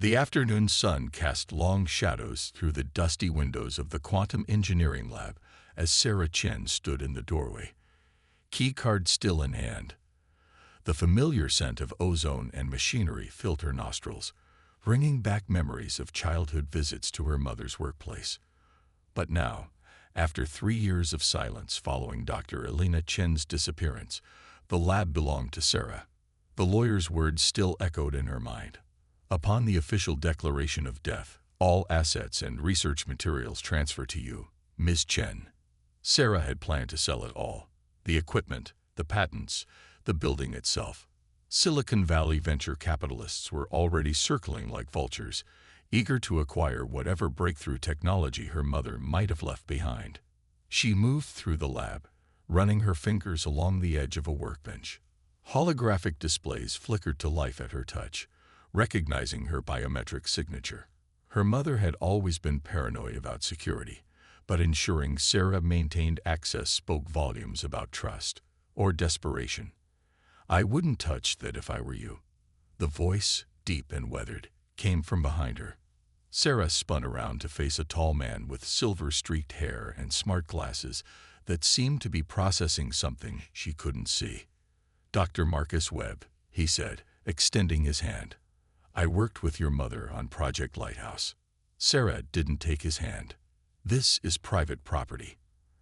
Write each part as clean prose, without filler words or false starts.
The afternoon sun cast long shadows through the dusty windows of the quantum engineering lab as Sarah Chen stood in the doorway, keycard still in hand. The familiar scent of ozone and machinery filled her nostrils, bringing back memories of childhood visits to her mother's workplace. But now, after 3 years of silence following Dr. Elena Chen's disappearance, the lab belonged to Sarah. The lawyer's words still echoed in her mind. Upon the official declaration of death, all assets and research materials transfer to you, Ms. Chen. Sarah had planned to sell it all: the equipment, the patents, the building itself. Silicon Valley venture capitalists were already circling like vultures, eager to acquire whatever breakthrough technology her mother might have left behind. She moved through the lab, running her fingers along the edge of a workbench. Holographic displays flickered to life at her touch, recognizing her biometric signature. Her mother had always been paranoid about security, but ensuring Sarah maintained access spoke volumes about trust or desperation. "I wouldn't touch that if I were you." The voice, deep and weathered, came from behind her. Sarah spun around to face a tall man with silver-streaked hair and smart glasses that seemed to be processing something she couldn't see. "Dr. Marcus Webb," he said, extending his hand. "I worked with your mother on Project Lighthouse." Sarah didn't take his hand. "This is private property.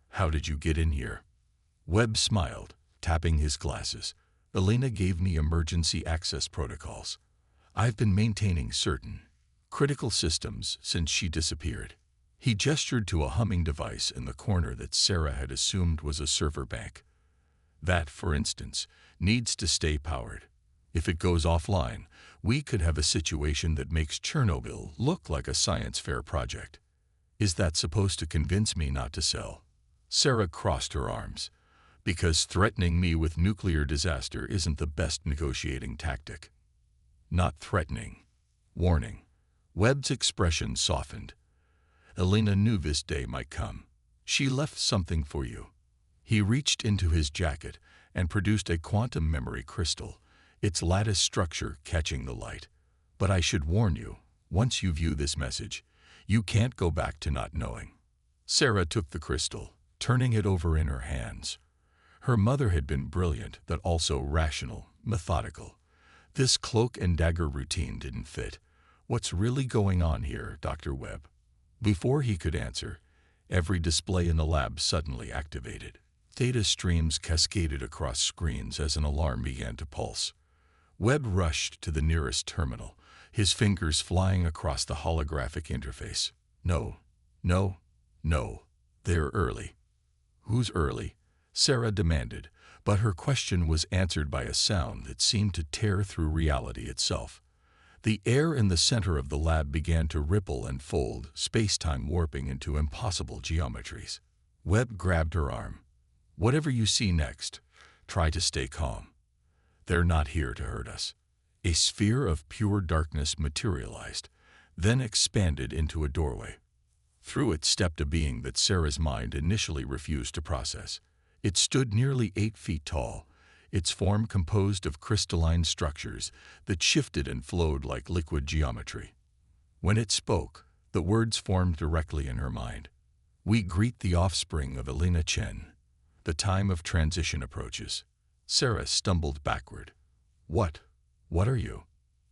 How did you get in here?" Webb smiled, tapping his glasses. "Elena gave me emergency access protocols. I've been maintaining certain critical systems since she disappeared." He gestured to a humming device in the corner that Sarah had assumed was a server bank. "That, for instance, needs to stay powered. If it goes offline, we could have a situation that makes Chernobyl look like a science fair project." "Is that supposed to convince me not to sell?" Sarah crossed her arms. "Because threatening me with nuclear disaster isn't the best negotiating tactic." "Not threatening. Warning." Webb's expression softened. "Elena knew this day might come. She left something for you." He reached into his jacket and produced a quantum memory crystal, its lattice structure catching the light. "But I should warn you, once you view this message, you can't go back to not knowing." Sarah took the crystal, turning it over in her hands. Her mother had been brilliant, but also rational, methodical. This cloak and dagger routine didn't fit. "What's really going on here, Dr. Webb?" Before he could answer, every display in the lab suddenly activated. Data streams cascaded across screens as an alarm began to pulse. Webb rushed to the nearest terminal, his fingers flying across the holographic interface. "No, no, no. They're early." "Who's early?" Sarah demanded, but her question was answered by a sound that seemed to tear through reality itself. The air in the center of the lab began to ripple and fold, space-time warping into impossible geometries. Webb grabbed her arm. "Whatever you see next, try to stay calm. They're not here to hurt us." A sphere of pure darkness materialized, then expanded into a doorway. Through it stepped a being that Sarah's mind initially refused to process. It stood nearly 8 feet tall, its form composed of crystalline structures that shifted and flowed like liquid geometry. When it spoke, the words formed directly in her mind. "We greet the offspring of Elena Chen. The time of transition approaches." Sarah stumbled backward. What are you?"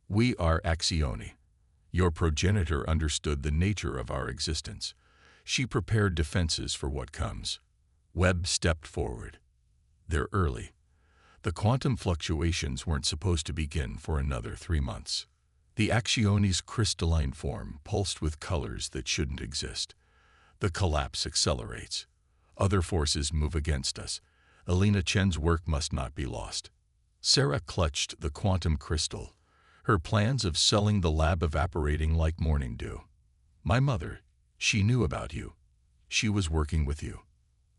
"We are Axioni. Your progenitor understood the nature of our existence. She prepared defenses for what comes." Webb stepped forward. "They're early. The quantum fluctuations weren't supposed to begin for another 3 months." The Axioni's crystalline form pulsed with colors that shouldn't exist. "The collapse accelerates. Other forces move against us. Elena Chen's work must not be lost." Sarah clutched the quantum crystal, her plans of selling the lab evaporating like morning dew. "My mother, she knew about you. She was working with you.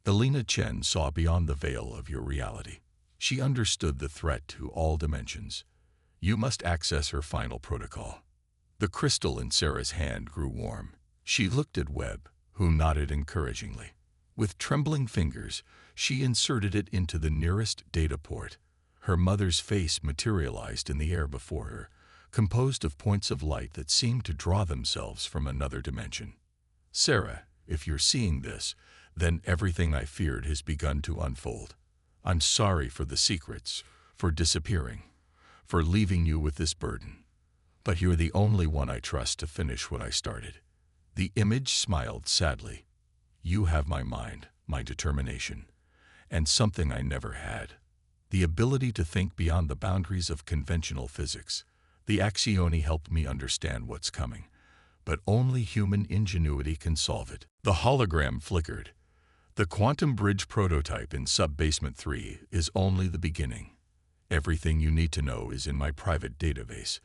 Elena Chen saw beyond the veil of your reality. She understood the threat to all dimensions. You must access her final protocol." The crystal in Sarah's hand grew warm. She looked at Webb, who nodded encouragingly. With trembling fingers, she inserted it into the nearest data port. Her mother's face materialized in the air before her, composed of points of light that seemed to draw themselves from another dimension. Sarah, if you're seeing this, then everything I feared has begun to unfold. I'm sorry for the secrets, for disappearing, for leaving you with this burden. But you're the only one I trust to finish what I started. The image smiled sadly. You have my mind, my determination, and something I never had. The ability to think beyond the boundaries of conventional physics. The Axioni helped me understand what's coming, but only human ingenuity can solve it. The hologram flickered. The quantum bridge prototype in Sub-Basement 3 is only the beginning. Everything you need to know is in my private database,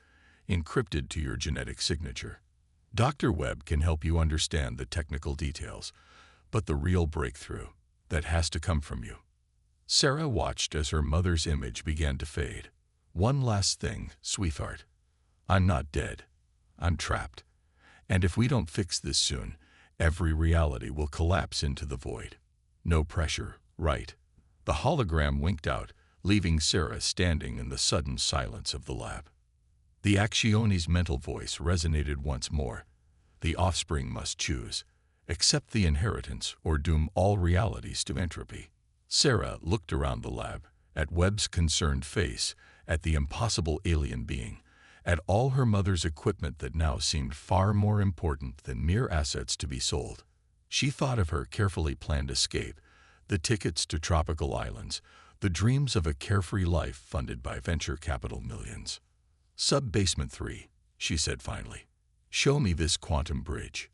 encrypted to your genetic signature. Dr. Webb can help you understand the technical details, but the real breakthrough, that has to come from you. Sarah watched as her mother's image began to fade. One last thing, sweetheart. I'm not dead. I'm trapped. And if we don't fix this soon, every reality will collapse into the void. No pressure, right? The hologram winked out, leaving Sarah standing in the sudden silence of the lab. The Axioni's mental voice resonated once more. The offspring must choose, accept the inheritance or doom all realities to entropy. Sarah looked around the lab, at Webb's concerned face, at the impossible alien being, at all her mother's equipment that now seemed far more important than mere assets to be sold. She thought of her carefully planned escape, the tickets to tropical islands, the dreams of a carefree life funded by venture capital millions. Sub-Basement 3, she said finally. Show me this quantum bridge.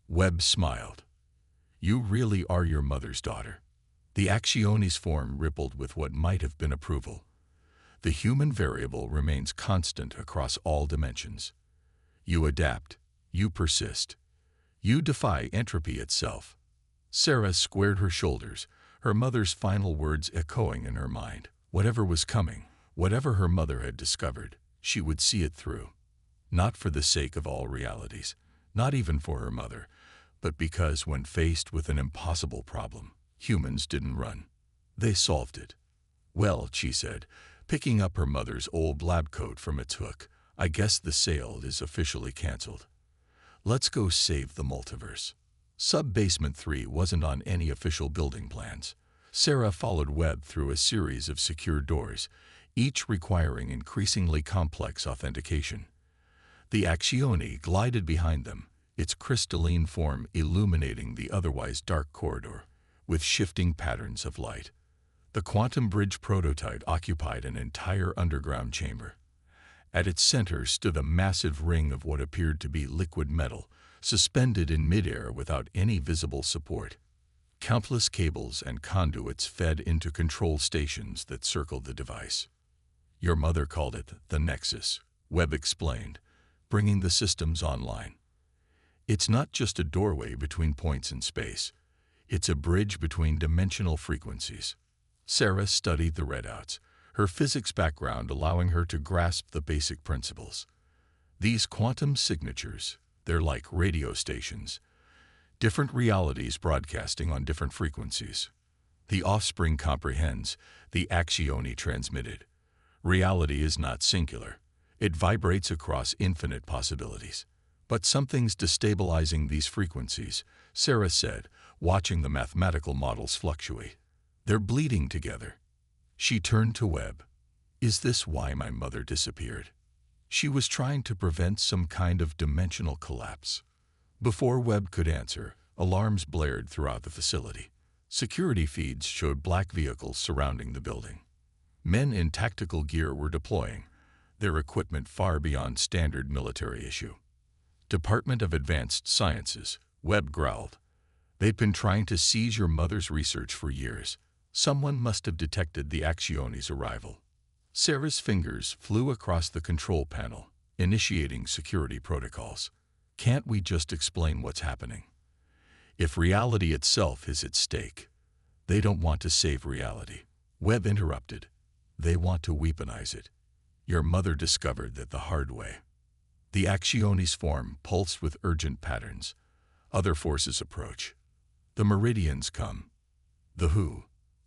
Webb smiled. You really are your mother's daughter. The Axioni's form rippled with what might have been approval. The human variable remains constant across all dimensions. You adapt. You persist. You defy entropy itself. Sarah squared her shoulders, her mother's final words echoing in her mind. Whatever was coming, whatever her mother had discovered, she would see it through. Not for the sake of all realities, not even for her mother, but because when faced with an impossible problem, humans didn't run. They solved it. Well, she said, picking up her mother's old lab coat from its hook, I guess the sale is officially canceled. Let's go save the multiverse. Sub-Basement 3 wasn't on any official building plans. Sarah followed Webb through a series of secure doors, each requiring increasingly complex authentication. The Axioni glided behind them, its crystalline form illuminating the otherwise dark corridor, with shifting patterns of light. The quantum bridge prototype occupied an entire underground chamber. At its center stood a massive ring of what appeared to be liquid metal, suspended in midair without any visible support. Countless cables and conduits fed into control stations that circled the device. Your mother called it the Nexus, Webb explained, bringing the systems online. It's not just a doorway between points in space. It's a bridge between dimensional frequencies. Sarah studied the readouts, her physics background allowing her to grasp the basic principles. These quantum signatures, they're like radio stations, different realities broadcasting on different frequencies. The offspring comprehends, the Axioni transmitted. Reality is not singular. It vibrates across infinite possibilities. But something's destabilizing these frequencies, Sarah said, watching the mathematical models fluctuate. They're bleeding together. She turned to Webb. Is this why my mother disappeared? She was trying to prevent some kind of dimensional collapse. Before Webb could answer, alarms blared throughout the facility. Security feeds showed black vehicles surrounding the building. Men in tactical gear were deploying, their equipment far beyond standard military issue. Department of Advanced Sciences, Webb growled. They'd been trying to seize your mother's research for years. Someone must have detected the Axioni's arrival. Sarah's fingers flew across the control panel, initiating security protocols. Can't we just explain what's happening? If reality itself is at stake, they don't want to save reality. Webb interrupted. They want to weaponize it. Your mother discovered that the hard way. The Axioni's form pulsed with urgent patterns. Other forces approach. The Meridians come. The who?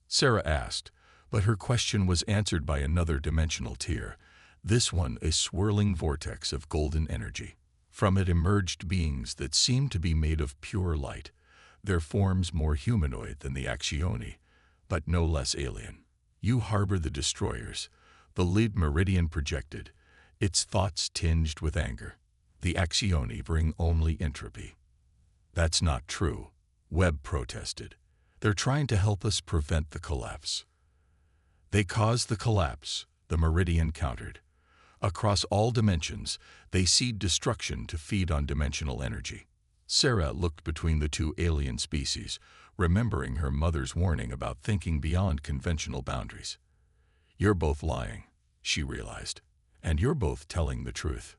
Sarah asked, but her question was answered by another dimensional tier, This one a swirling vortex of golden energy. From it emerged beings that seemed to be made of pure light, their forms more humanoid than the Accioni, but no less alien. You harbor the destroyers, the lead Meridian projected, its thoughts tinged with anger. The Accioni bring only entropy. That's not true, Webb protested. They're trying to help us prevent the collapse. They cause the collapse, the Meridian countered. Across all dimensions, they seed destruction to feed on dimensional energy. Sarah looked between the two alien species, remembering her mother's warning about thinking beyond conventional boundaries. You're both lying, she realized, and you're both telling the truth.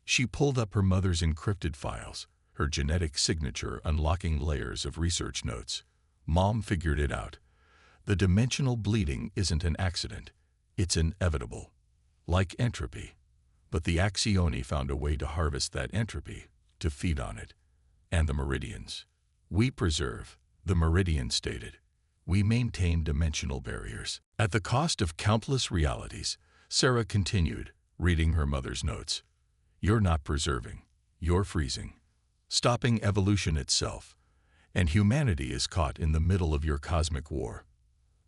She pulled up her mother's encrypted files, her genetic signature unlocking layers of research notes. Mom figured it out. The dimensional bleeding isn't an accident. It's inevitable, like entropy. But the Accioni found a way to harvest that entropy, to feed on it. And the Meridians. We preserve, the Meridian stated. We maintain dimensional barriers. At the cost of countless realities, Sarah continued, reading her mother's notes. You're not preserving. You're freezing. Stopping evolution itself. And humanity is caught in the middle of your cosmic war.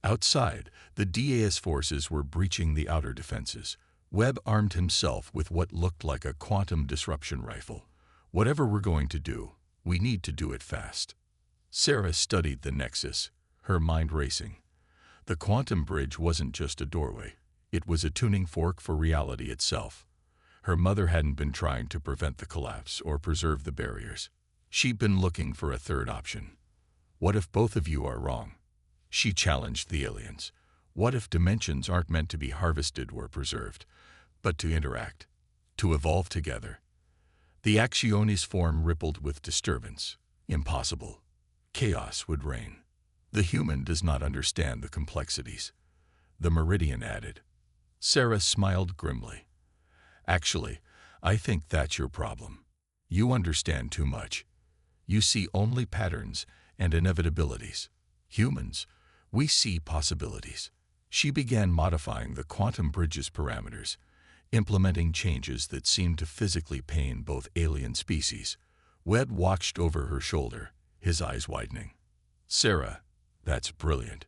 Outside, the DAS forces were breaching the outer defenses. Webb armed himself with what looked like a quantum disruption rifle. Whatever we're going to do, we need to do it fast. Sarah studied the Nexus, her mind racing. The quantum bridge wasn't just a doorway. It was a tuning fork for reality itself. Her mother hadn't been trying to prevent the collapse or preserve the barriers. She'd been looking for a third option. What if both of you are wrong? She challenged the aliens. What if dimensions aren't meant to be harvested or preserved, but to interact, to evolve together? The Accioni's form rippled with disturbance. Impossible. Chaos would reign. The human does not understand the complexities. The Meridian added. Sarah smiled grimly. Actually, I think that's your problem. You understand too much. You see only patterns and inevitabilities. Humans, we see possibilities. She began modifying the quantum bridge's parameters, implementing changes that seemed to physically pain both alien species. Webb watched over her shoulder, his eyes widening. Sarah, that's brilliant.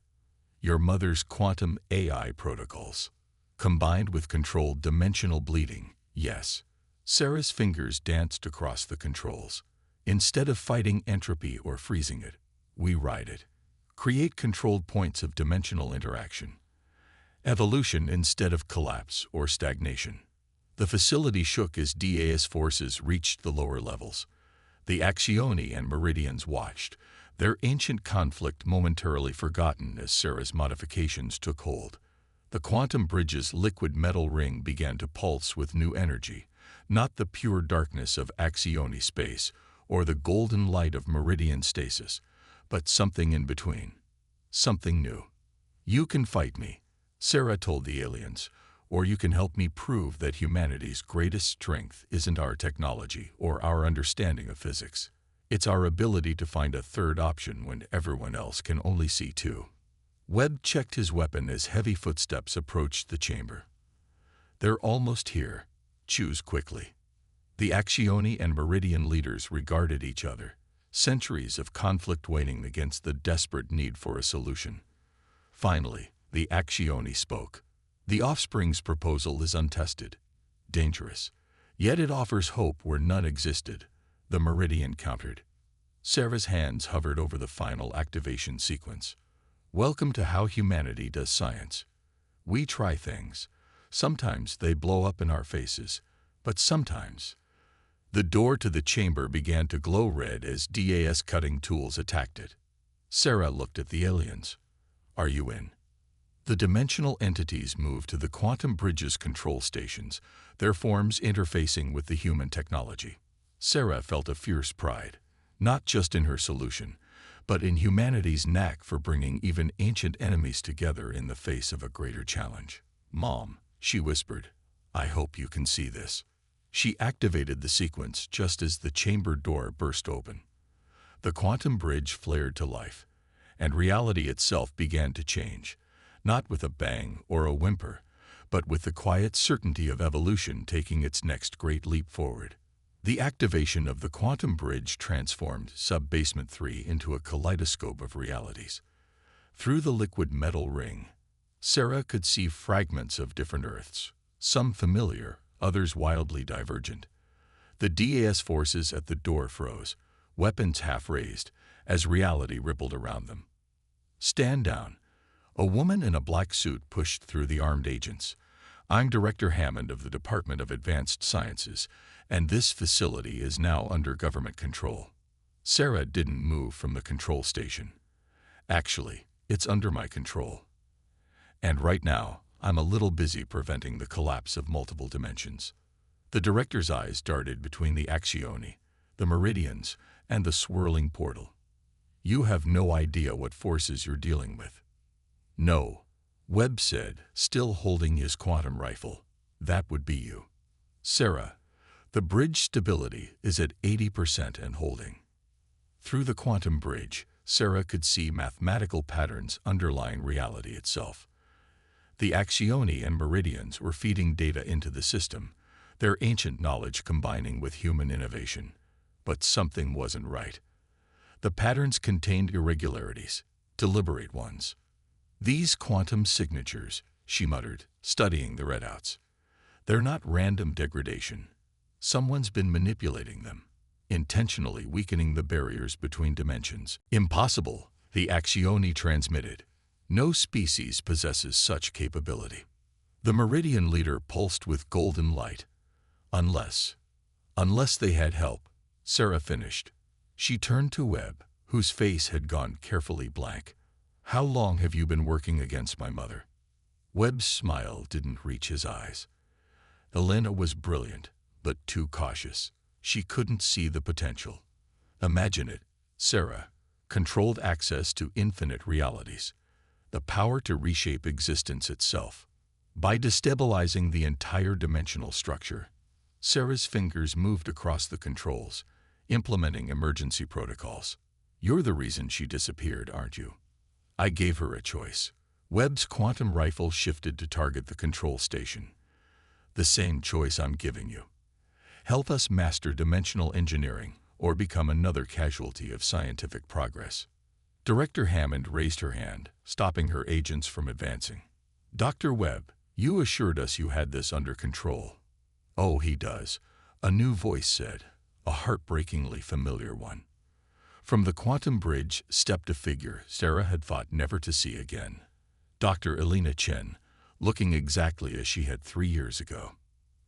Your mother's quantum AI protocols, combined with controlled dimensional bleeding, yes. Sarah's fingers danced across the controls. Instead of fighting entropy or freezing it, we ride it. Create controlled points of dimensional interaction. Evolution instead of collapse or stagnation. The facility shook as DAS forces reached the lower levels. The Accioni and Meridians watched, their ancient conflict momentarily forgotten as Sarah's modifications took hold. The quantum bridge's liquid metal ring began to pulse with new energy, not the pure darkness of Accioni space or the golden light of Meridian stasis, but something in between. Something new. You can fight me, Sarah told the aliens, or you can help me prove that humanity's greatest strength isn't our technology or our understanding of physics. It's our ability to find a third option when everyone else can only see two. Webb checked his weapon as heavy footsteps approached the chamber. They're almost here. Choose quickly. The Accioni and Meridian leaders regarded each other, centuries of conflict waiting against the desperate need for a solution. Finally, the Accioni spoke. The Offspring's proposal is untested, dangerous, yet it offers hope where none existed, the Meridian countered. Sarah's hands hovered over the final activation sequence. Welcome to how humanity does science. We try things. Sometimes they blow up in our faces, but sometimes. The door to the chamber began to glow red as DAS cutting tools attacked it. Sarah looked at the aliens. Are you in? The dimensional entities moved to the quantum bridge's control stations, their forms interfacing with the human technology. Sarah felt a fierce pride, not just in her solution, but in humanity's knack for bringing even ancient enemies together in the face of a greater challenge. Mom, she whispered, I hope you can see this. She activated the sequence just as the chamber door burst open. The quantum bridge flared to life, and reality itself began to change, not with a bang or a whimper, but with the quiet certainty of evolution taking its next great leap forward. The activation of the quantum bridge transformed Sub-Basement 3 into a kaleidoscope of realities. Through the liquid metal ring, Sarah could see fragments of different Earths, some familiar, others wildly divergent. The DAS forces at the door froze, weapons half raised, as reality rippled around them. "Stand down." A woman in a black suit pushed through the armed agents. "I'm Director Hammond of the Department of Advanced Sciences, and this facility is now under government control." Sarah didn't move from the control station. "Actually, it's under my control. And right now, I'm a little busy preventing the collapse of multiple dimensions." The director's eyes darted between the axioni, the meridians, and the swirling portal. "You have no idea what forces you're dealing with." "No," Webb said, still holding his quantum rifle. "That would be you." "Sarah, the bridge stability is at 80% and holding." Through the quantum bridge, Sarah could see mathematical patterns underlying reality itself. The axioni and meridians were feeding data into the system, their ancient knowledge combining with human innovation. But something wasn't right. The patterns contained irregularities, deliberate ones. "These quantum signatures," she muttered, studying the readouts. "They're not random degradation. Someone's been manipulating them, intentionally weakening the barriers between dimensions." "Impossible," the axioni transmitted. "No species possesses such capability." The meridian leader pulsed with golden light. Unless they had help," Sarah finished. She turned to Webb, whose face had gone carefully blank. "How long have you been working against my mother?" Webb's smile didn't reach his eyes. Elena was brilliant, but too cautious. She couldn't see the potential. "Imagine it, Sarah. Controlled access to infinite realities. The power to reshape existence itself. By destabilizing the entire dimensional structure." Sarah's fingers moved across the controls, implementing emergency protocols. "You're the reason she disappeared, aren't you?" "I gave her a choice." Webb's quantum rifle shifted to target the control station. "The same choice I'm giving you. Help us master dimensional engineering or become another casualty of scientific progress." Director Hammond raised her hand, stopping her agents from advancing. "Dr. Webb, you assured us you had this under control." "Oh, he does," a new voice said, a heartbreakingly familiar one. From the quantum bridge stepped a figure Sarah had fought never to see again. Dr. Elena Chen, looking exactly as she had 3 years ago.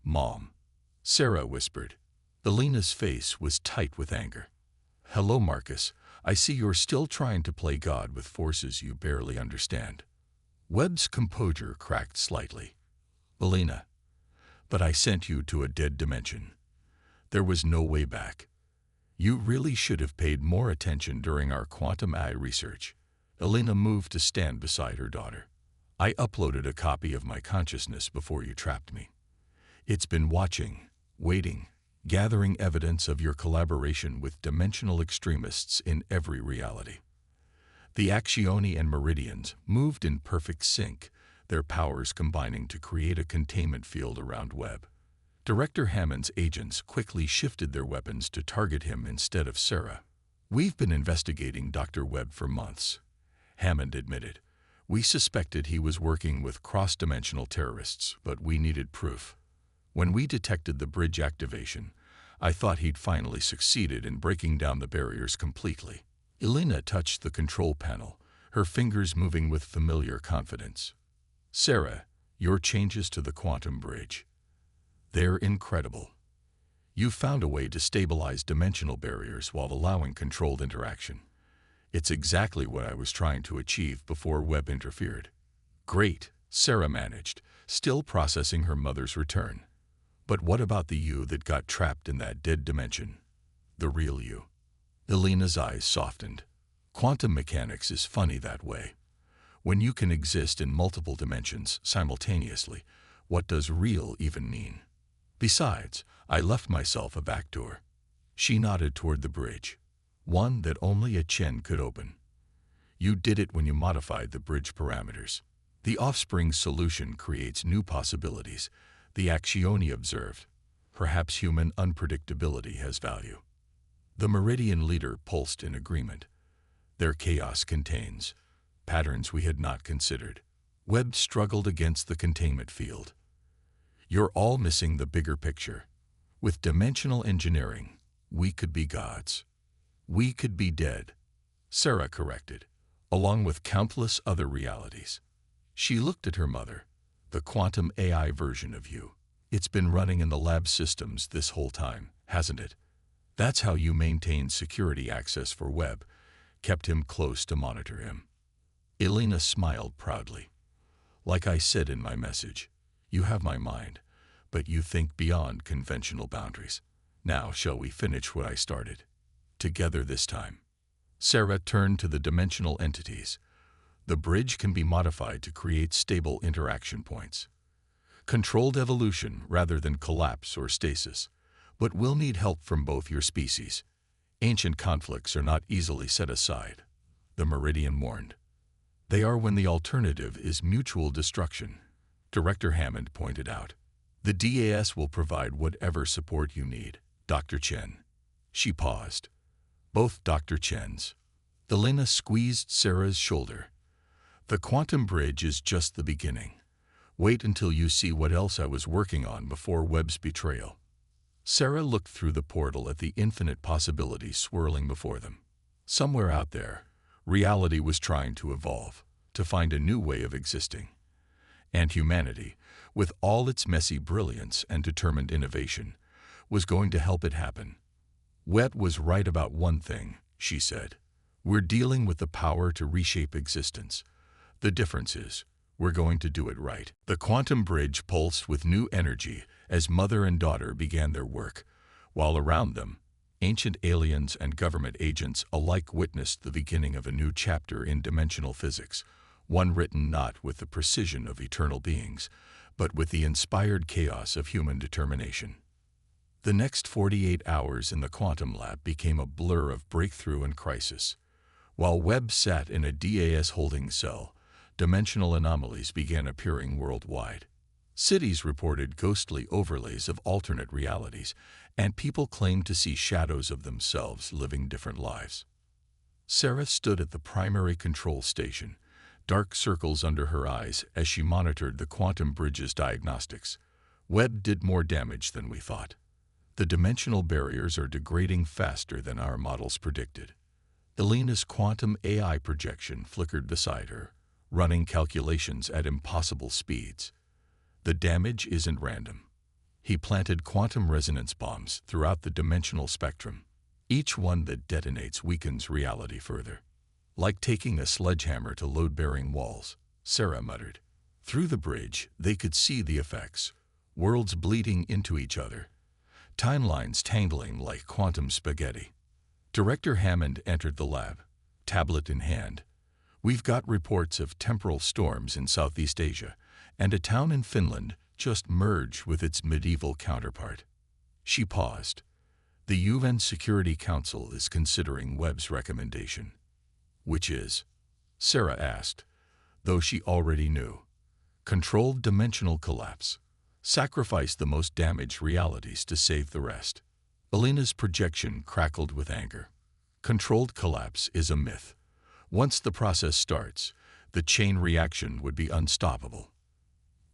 "Mom," Sarah whispered. Elena's face was tight with anger. "Hello, Marcus. I see you're still trying to play God with forces you barely understand." Webb's composure cracked slightly. "Elena, but I sent you to a dead dimension. There was no way back. You really should have paid more attention during our quantum AI research." Elena moved to stand beside her daughter. "I uploaded a copy of my consciousness before you trapped me. It's been watching, waiting, gathering evidence of your collaboration with dimensional extremists in every reality." The axioni and meridians moved in perfect sync, their powers combining to create a containment field around Webb. Director Hammond's agents quickly shifted their weapons to target him instead of Sarah. "We've been investigating Dr. Webb for months," Hammond admitted. "We suspected he was working with cross-dimensional terrorists, but we needed proof. When we detected the bridge activation, I thought he'd finally succeeded in breaking down the barriers completely." Elena touched the control panel, her fingers moving with familiar confidence. "Sarah, your changes to the quantum bridge. They're incredible. You found a way to stabilize dimensional barriers while allowing controlled interaction. It's exactly what I was trying to achieve before Webb interfered." "Great," Sarah managed, still processing her mother's return. "But what about the you that got trapped in that dead dimension? The real you?" Elena's eyes softened. "Quantum mechanics is funny that way. When you can exist in multiple dimensions simultaneously, what does real even mean? Besides, I left myself a back door." She nodded toward the bridge. "One that only a Chen could open. You did it when you modified the bridge parameters." The offspring solution creates new possibilities, the Accioni observed. Perhaps human unpredictability has value. The Meridian leader pulsed in agreement. Their chaos contains patterns we had not considered. Webb struggled against the containment field. You're all missing the bigger picture. With dimensional engineering, we could be gods. We could be dead, Sarah corrected, along with countless other realities. She looked at her mother. The quantum AI version of you. It's been running in the lab systems this whole time, hasn't it? That's how you maintain security access for Webb, kept him close to monitor him. Elena smiled proudly. Like I said in my message, you have my mind, but you think beyond conventional boundaries. Now shall we finish what I started? Together this time. Sarah turned to the dimensional entities. The bridge can be modified to create stable interaction points. Controlled evolution rather than collapse or stasis, but we'll need help from both your species. Ancient conflicts are not easily set aside, the Meridian warned. They are when the alternative is mutual destruction, Director Hammond pointed out. The DAS will provide whatever support you need, Dr. Chen. She paused. Both Dr. Chens. Elena squeezed Sarah's shoulder. The quantum bridge is just the beginning. Wait until you see what else I was working on before Webb's betrayal. Sarah looked through the portal at the infinite possibilities swirling before them. Somewhere out there, reality was trying to evolve, to find a new way of existing. And humanity, with all its messy brilliance and determined innovation, was going to help it happen. Webb was right about one thing, she said. We're dealing with the power to reshape existence. The difference is, we're going to do it right. The quantum bridge pulsed with new energy as mother and daughter began their work, while around them, ancient aliens and government agents alike witnessed the beginning of a new chapter in dimensional physics, one written not with the precision of eternal beings, but with the inspired chaos of human determination. The next 48 hours in the quantum lab became a blur of breakthrough and crisis. While Webb sat in a DAS holding cell, dimensional anomalies began appearing worldwide. Cities reported ghostly overlays of alternate realities, and people claimed to see shadows of themselves living different lives. Sarah stood at the primary control station, dark circles under her eyes as she monitored the quantum bridge's diagnostics. Webb did more damage than we thought. The dimensional barriers are degrading faster than our models predicted. Elena's quantum AI projection flickered beside her, running calculations at impossible speeds. The damage isn't random. He planted quantum resonance bombs throughout the dimensional spectrum. Each one that detonates weakens reality further. Like taking a sledgehammer to load-bearing walls, Sarah muttered. Through the bridge, they could see the effects, worlds bleeding into each other, timelines tangling like quantum spaghetti. Director Hammond entered the lab, tablet in hand. We've got reports of temporal storms in Southeast Asia, and a town in Finland just merged with its medieval counterpart. She paused. The UN Security Council is considering Webb's recommendation. Which is? Sarah asked, though she already knew. Controlled dimensional collapse. Sacrifice the most damaged realities to save the rest. Elena's projection crackled with anger. Controlled collapse is a myth. Once the process starts, the chain reaction would be unstoppable.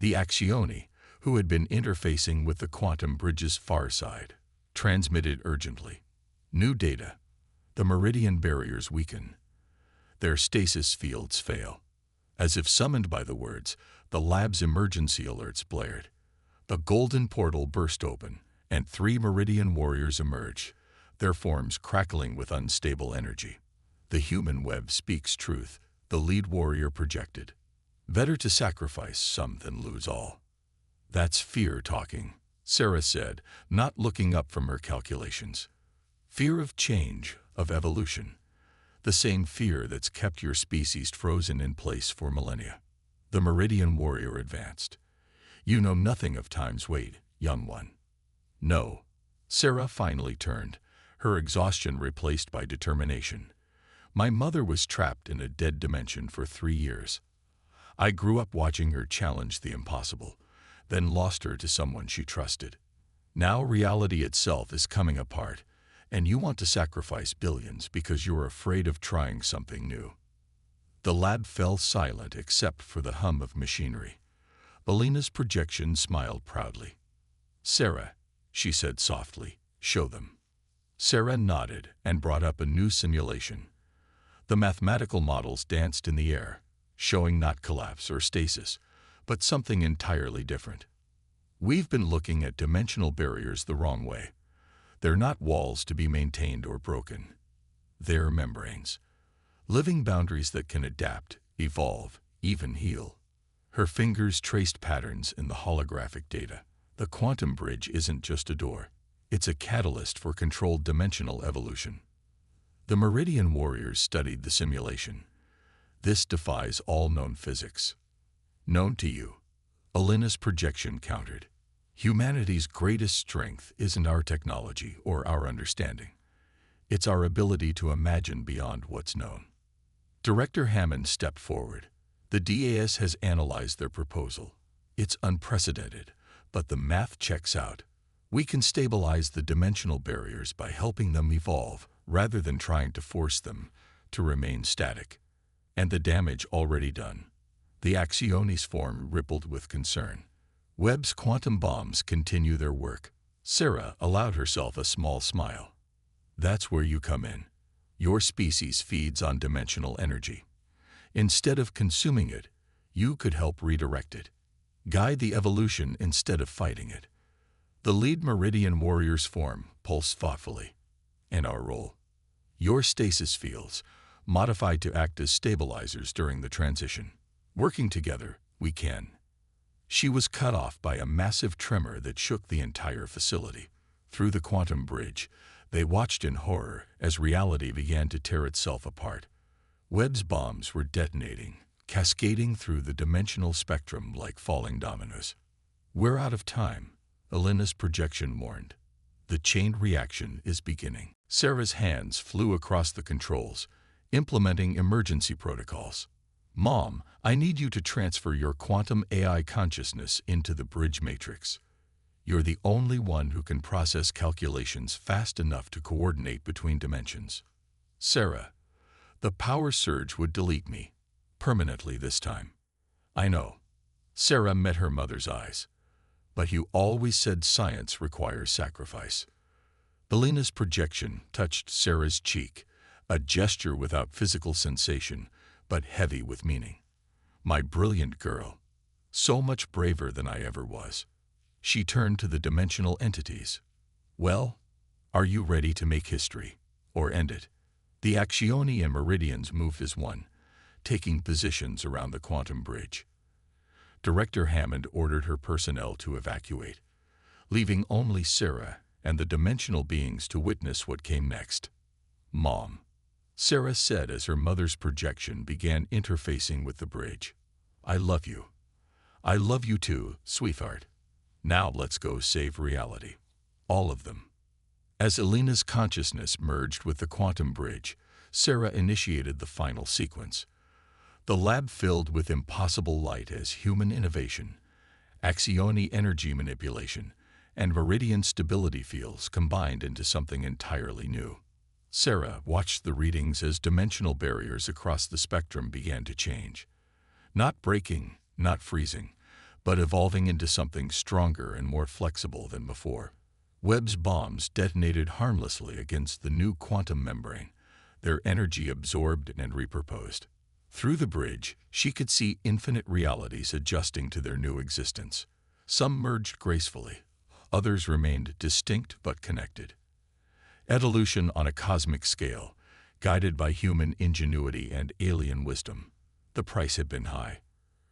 The Accioni, who had been interfacing with the quantum bridge's far side, transmitted urgently. New data. The Meridian barriers weaken. Their stasis fields fail. As if summoned by the words, the lab's emergency alerts blared. The golden portal burst open, and 3 Meridian warriors emerged, their forms crackling with unstable energy. The human Webb speaks truth, the lead warrior projected. Better to sacrifice some than lose all. That's fear talking, Sarah said, not looking up from her calculations. Fear of change, of evolution. The same fear that's kept your species frozen in place for millennia. The Meridian warrior advanced. You know nothing of time's weight, young one. No. Sarah finally turned, her exhaustion replaced by determination. My mother was trapped in a dead dimension for 3 years. I grew up watching her challenge the impossible, then lost her to someone she trusted. Now reality itself is coming apart, and you want to sacrifice billions because you're afraid of trying something new. The lab fell silent except for the hum of machinery. Alina's projection smiled proudly. "Sarah," she said softly, "show them." Sarah nodded and brought up a new simulation. The mathematical models danced in the air, showing not collapse or stasis, but something entirely different. "We've been looking at dimensional barriers the wrong way. They're not walls to be maintained or broken. They're membranes. Living boundaries that can adapt, evolve, even heal." Her fingers traced patterns in the holographic data. The quantum bridge isn't just a door. It's a catalyst for controlled dimensional evolution. The Meridian warriors studied the simulation. "This defies all known physics." "Known to you," Alina's projection countered. "Humanity's greatest strength isn't our technology or our understanding. It's our ability to imagine beyond what's known." Director Hammond stepped forward. "The DAS has analyzed their proposal. It's unprecedented, but the math checks out. We can stabilize the dimensional barriers by helping them evolve rather than trying to force them to remain static." "And the damage already done?" The Acciones form rippled with concern. "Webb's quantum bombs continue their work." Sarah allowed herself a small smile. "That's where you come in. Your species feeds on dimensional energy. Instead of consuming it, you could help redirect it. Guide the evolution instead of fighting it." The lead Meridian warriors form pulsed thoughtfully. "And our role?" "Your stasis fields, modified to act as stabilizers during the transition. Working together, we can." She was cut off by a massive tremor that shook the entire facility. Through the quantum bridge, they watched in horror as reality began to tear itself apart. Webb's bombs were detonating, cascading through the dimensional spectrum like falling dominoes. "We're out of time," Alina's projection warned. "The chain reaction is beginning." Sarah's hands flew across the controls, implementing emergency protocols. "Mom, I need you to transfer your quantum AI consciousness into the bridge matrix. You're the only one who can process calculations fast enough to coordinate between dimensions." "Sarah, the power surge would delete me. Permanently this time." "I know." Sarah met her mother's eyes. "But you always said science requires sacrifice." Alina's projection touched Sarah's cheek, a gesture without physical sensation, but heavy with meaning. "My brilliant girl. So much braver than I ever was." She turned to the dimensional entities. "Well, are you ready to make history, or end it?" The Accioni and Meridians moved as one, taking positions around the quantum bridge. Director Hammond ordered her personnel to evacuate, leaving only Sarah and the dimensional beings to witness what came next. "Mom," Sarah said as her mother's projection began interfacing with the bridge, "I love you. I love you too, sweetheart. Now let's go save reality. All of them." As Alina's consciousness merged with the quantum bridge, Sarah initiated the final sequence. The lab filled with impossible light as human innovation, Accioni energy manipulation, and Meridian stability fields combined into something entirely new. Sarah watched the readings as dimensional barriers across the spectrum began to change. Not breaking, not freezing, but evolving into something stronger and more flexible than before. Webb's bombs detonated harmlessly against the new quantum membrane, their energy absorbed and repurposed. Through the bridge, she could see infinite realities adjusting to their new existence. Some merged gracefully, others remained distinct but connected. Evolution on a cosmic scale, guided by human ingenuity and alien wisdom. The price had been high.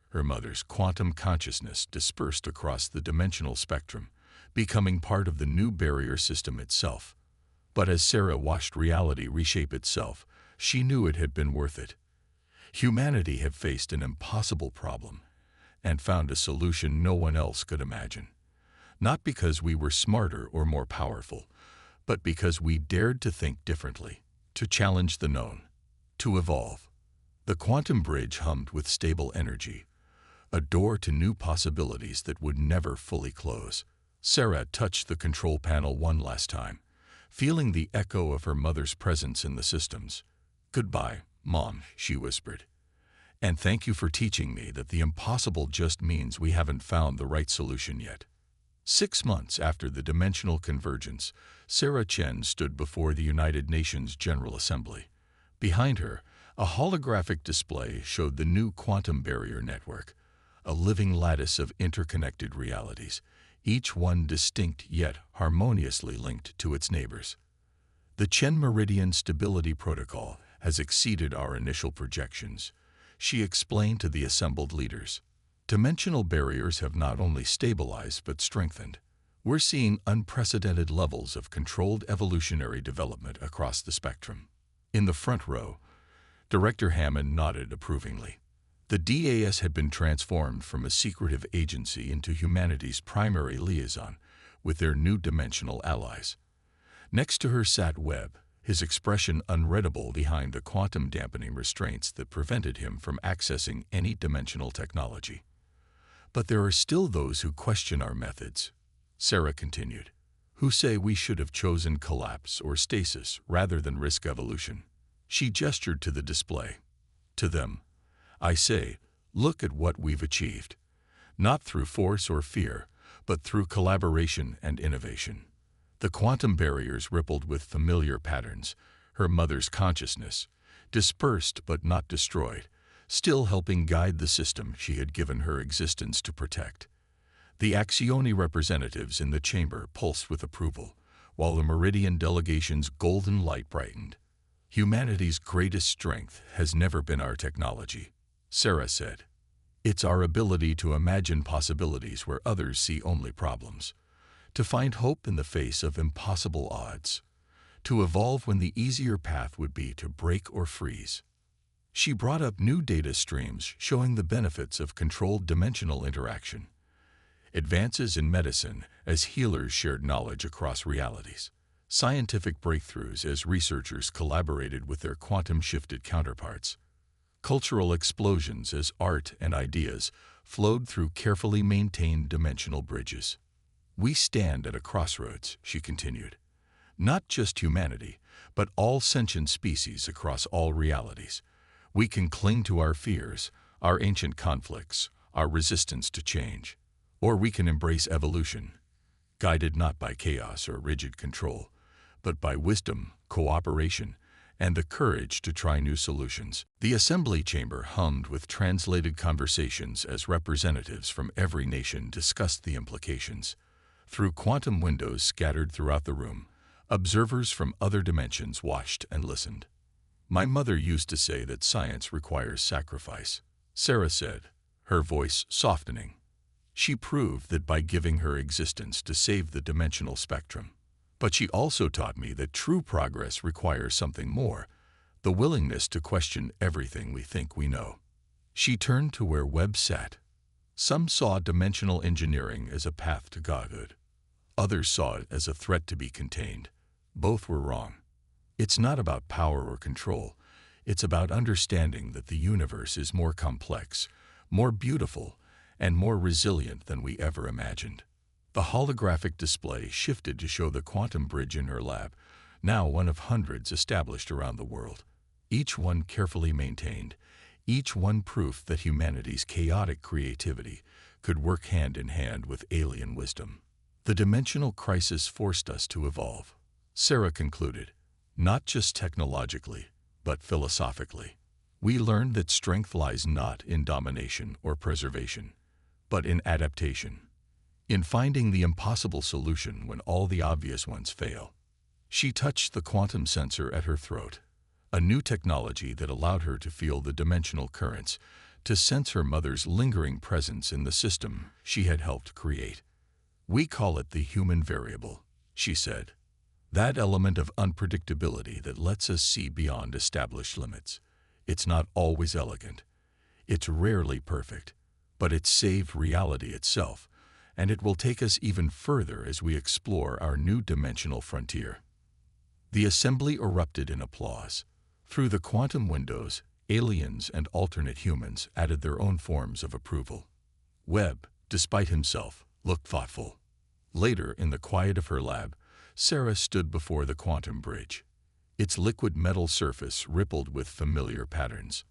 Her mother's quantum consciousness dispersed across the dimensional spectrum, becoming part of the new barrier system itself. But as Sarah watched reality reshape itself, she knew it had been worth it. Humanity had faced an impossible problem and found a solution no one else could imagine. Not because we were smarter or more powerful, but because we dared to think differently, to challenge the known, to evolve. The quantum bridge hummed with stable energy, a door to new possibilities that would never fully close. Sarah touched the control panel one last time, feeling the echo of her mother's presence in the systems. "Goodbye, Mom," she whispered. "And thank you for teaching me that the impossible just means we haven't found the right solution yet." 6 months after the dimensional convergence, Sarah Chen stood before the United Nations General Assembly. Behind her, a holographic display showed the new quantum barrier network, a living lattice of interconnected realities, each one distinct yet harmoniously linked to its neighbors. "The Chen Meridian Stability Protocol has exceeded our initial projections," she explained to the assembled leaders. "Dimensional barriers have not only stabilized but strengthened. We're seeing unprecedented levels of controlled evolutionary development across the spectrum." In the front row, Director Hammond nodded approvingly. The DAS had been transformed from a secretive agency into humanity's primary liaison with their new dimensional allies. Next to her sat Webb, his expression unreadable behind the quantum dampening restraints that prevented him from accessing any dimensional technology. "But there are still those who question our methods," Sarah continued, "who say we should have chosen collapse or stasis rather than risk evolution." She gestured to the display. "To them, I say, look at what we've achieved, not through force or fear, but through collaboration and innovation." The quantum barriers rippled with familiar patterns, her mother's consciousness, dispersed but not destroyed, still helping guide the system she had given her existence to protect. The Axioni representatives in the chamber pulsed with approval, while the Meridian delegation's golden light brightened. "Humanity's greatest strength has never been our technology," Sarah said. "It's our ability to imagine possibilities where others see only problems, to find hope in the face of impossible odds, to evolve when the easier path would be to break or freeze." She brought up new data streams showing the benefits of controlled dimensional interaction, advances in medicine as healers shared knowledge across realities, scientific breakthroughs as researchers collaborated with their quantum-shifted counterparts, cultural explosions as art and ideas flowed through carefully maintained dimensional bridges. "We stand at a crossroads," she continued. "Not just humanity, but all sentient species across all realities. We can cling to our fears, our ancient conflicts, our resistance to change, or we can embrace evolution, guided not by chaos or rigid control, but by wisdom, cooperation, and the courage to try new solutions." The assembly chamber hummed with translated conversations as representatives from every nation discussed the implications. Through quantum windows scattered throughout the room, observers from other dimensions watched and listened. "My mother used to say that science requires sacrifice," Sarah said, her voice softening. "She proved that by giving her existence to save the dimensional spectrum. But she also taught me that true progress requires something more, the willingness to question everything we think we know." She turned to where Webb sat. Some saw dimensional engineering as a path to godhood. Others saw it as a threat to be contained. Both were wrong. It's not about power or control. It's about understanding that the universe is more complex, more beautiful, and more resilient than we ever imagined. The holographic display shifted to show the quantum bridge in her lab, now one of hundreds established around the world, each one carefully maintained, each one proof that humanity's chaotic creativity could work hand in hand with alien wisdom. "The dimensional crisis forced us to evolve," Sarah concluded, "not just technologically, but philosophically. We learned that strength lies not in domination or preservation, but in adaptation, in finding the impossible solution when all the obvious ones fail." She touched the quantum sensor at her throat, a new technology that allowed her to feel the dimensional currents, to sense her mother's lingering presence in the system she had helped create. "We call it the human variable," she said. "That element of unpredictability that lets us see beyond established limits. It's not always elegant. It's rarely perfect, but it's saved reality itself, and it will take us even further as we explore our new dimensional frontier." The assembly erupted in applause. Through the quantum windows, aliens and alternate humans added their own forms of approval. Webb, despite himself, looked thoughtful. Later, in the quiet of her lab, Sarah stood before the quantum bridge. Its liquid metal surface rippled with familiar patterns.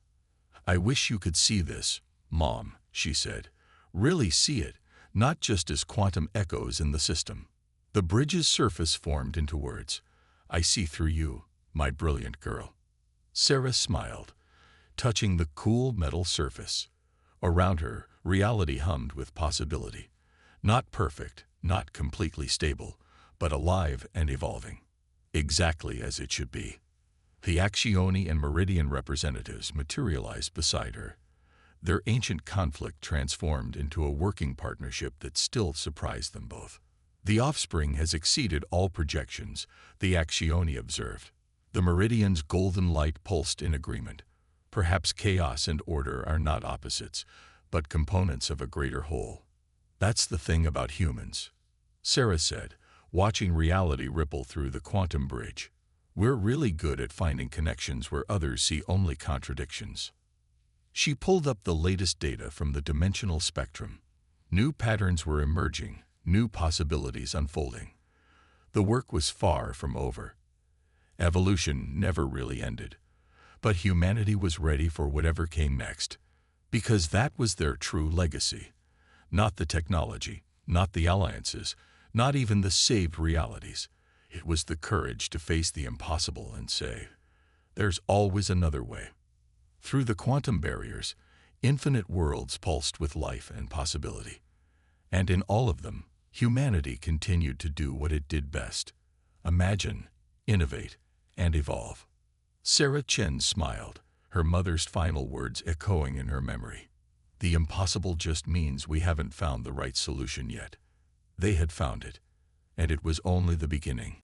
"I wish you could see this, Mom," she said. "Really see it, not just as quantum echoes in the system." The bridge's surface formed into words. "I see through you, my brilliant girl." Sarah smiled, touching the cool metal surface. Around her, reality hummed with possibility. Not perfect, not completely stable, but alive and evolving. Exactly as it should be. The Axioni and Meridian representatives materialized beside her. Their ancient conflict transformed into a working partnership that still surprised them both. "The offspring has exceeded all projections," the Axioni observed. The Meridian's golden light pulsed in agreement. "Perhaps chaos and order are not opposites, but components of a greater whole." "That's the thing about humans," Sarah said, watching reality ripple through the quantum bridge. "We're really good at finding connections where others see only contradictions." She pulled up the latest data from the dimensional spectrum. New patterns were emerging, new possibilities unfolding. The work was far from over. Evolution never really ended. But humanity was ready for whatever came next, because that was their true legacy. Not the technology, not the alliances, not even the saved realities. It was the courage to face the impossible and say, "There's always another way." Through the quantum barriers, infinite worlds pulsed with life and possibility. And in all of them, humanity continued to do what it did best: imagine, innovate, and evolve. Sarah Chen smiled, her mother's final words echoing in her memory. "The impossible just means we haven't found the right solution yet." They had found it, and it was only the beginning.